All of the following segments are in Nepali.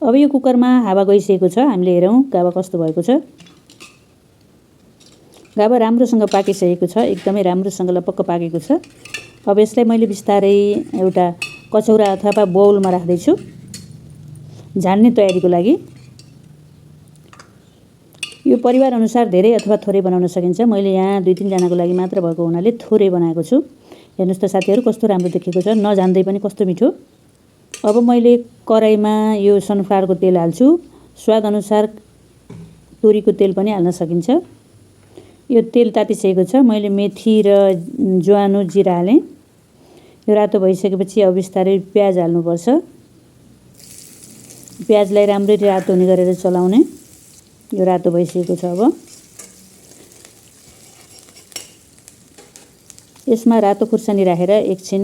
अब यो कुकरमा हावा गइसकेको छ। हामीले हेरौँ गाबा कस्तो भएको छ। गाबा राम्रोसँग पाकिसकेको छ, एकदमै राम्रोसँग लपक्क पाकेको छ। अब यसलाई मैले बिस्तारै एउटा कचौरा अथवा बाउलमा राख्दैछु झान्ने तयारीको लागि। यो परिवार अनुसार धेरै अथवा थोरै बनाउन सकिन्छ। मैले यहाँ 2-3 जनाको लागि मात्र भएको हुनाले थोरै बनाएको छु। हेर्नुस् त साथीहरु कस्तो राम्रो देखेको छ, नजान्दै पनि कस्तो मिठो। अब मैले कराईमा यो सनफ्लावरको तेल हाल्छु। स्वाद अनुसार तोरीको तेल पनि हाल्न सकिन्छ। यो तेल तातिसकेको छ। मैले मेथी र ज्वानो जिरा हालेँ। यो रातो भइसकेपछि अब बिस्तारै प्याज हाल्नुपर्छ। प्याजलाई राम्ररी रातो हुने गरेर चलाउने। यो रातो भइसकेको छ। अब यसमा रातो खुर्सानी राखेर एकछिन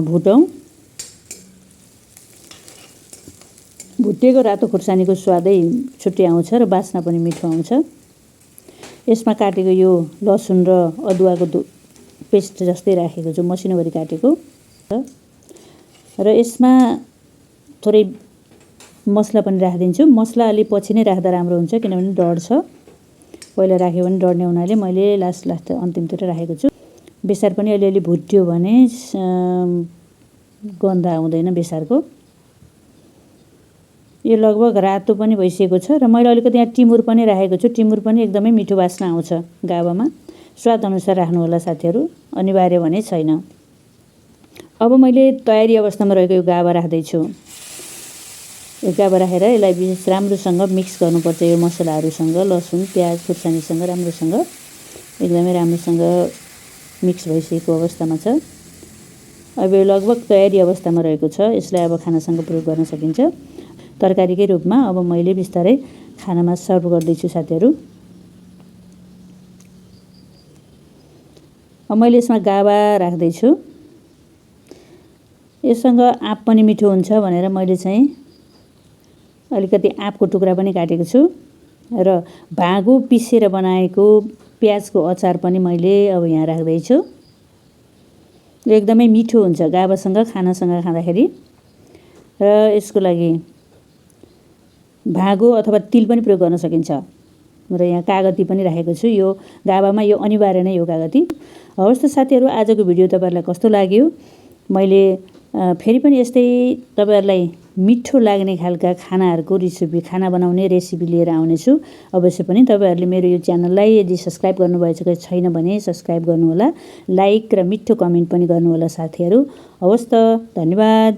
भुटौँ। भुटेको रातो खुर्सानीको स्वादै छुट्टै आउँछ र बास्ना पनि मिठो आउँछ। यसमा काटेको यो लसुन र अदुवाको पेस्ट जस्तै राखेको छु, मसिनो गरी काटेको। र यसमा थोरै मसला पनि राखिदिन्छु। मसला अलि पछि नै राख्दा राम्रो हुन्छ किनभने डढ्छ। पहिला राख्यो भने डढ्ने हुनाले मैले लास्ट अन्तिमतिर राखेको छु। बेसार पनि अलिअलि भुट्यो भने गन्ध आउँदैन बेसारको। यो लगभग रातो पनि भइसकेको छ र मैले अलिकति यहाँ टिमुर पनि राखेको छु। टिमुर पनि एकदमै मिठो बास्ना आउँछ गाबामा। स्वाद अनुसार राख्नु होला साथीहरु, अनिवार्य भने छैन। अब मैले तयारी अवस्थामा रहेको यो गाबा राख्दै छु। यो गाबा राखेर यसलाई राम्रोसँग मिक्स गर्नुपर्छ। यो मसलाहरुसँग, लसुन, प्याज, खुर्सानीसँग राम्रोसँग एकदमै राम्रोसँग मिक्स भइसकेको अवस्थामा छ। अब यो लगभग तयारी अवस्थामा रहेको छ। यसलाई अब खानासँग प्रयोग गर्न सकिन्छ तरकारीकै रूपमा। अब मैले बिस्तारै खानामा सर्भ गर्दैछु साथीहरु। अब मैले यसमा गाबा राख्दैछु। यससँग आँप पनि मिठो हुन्छ भनेर मैले चाहिँ अलिकति आँपको टुक्रा पनि काटेको छु र भागो पिसेर बनाएको प्याजको अचार पनि मैले अब यहाँ राख्दैछु। यो एकदमै मिठो हुन्छ गाबासँग खानासँग खाँदाखेरि। र यसको लागि भागो अथवा तिल पनि प्रयोग गर्न सकिन्छ। र यहाँ कागती पनि राखेको छु। यो गाबामा यो अनिवार्य नै हो कागती। हवस् त साथीहरु, आजको भिडियो तपाईहरुलाई कस्तो लाग्यो? मैले फेरि पनि यस्तै तपाईहरुलाई मिठो लाग्ने खालका खानाहरुको रेसिपी, खाना बनाउने रेसिपी लिएर आउने छु। अवश्य पनि तपाईहरुले मेरो यो च्यानललाई यदि सब्स्क्राइब गर्नुभएको छैन भने सब्स्क्राइब गर्नु होला। लाइक र मिठो कमेन्ट पनि गर्नु होला साथीहरु। हवस् त, धन्यवाद।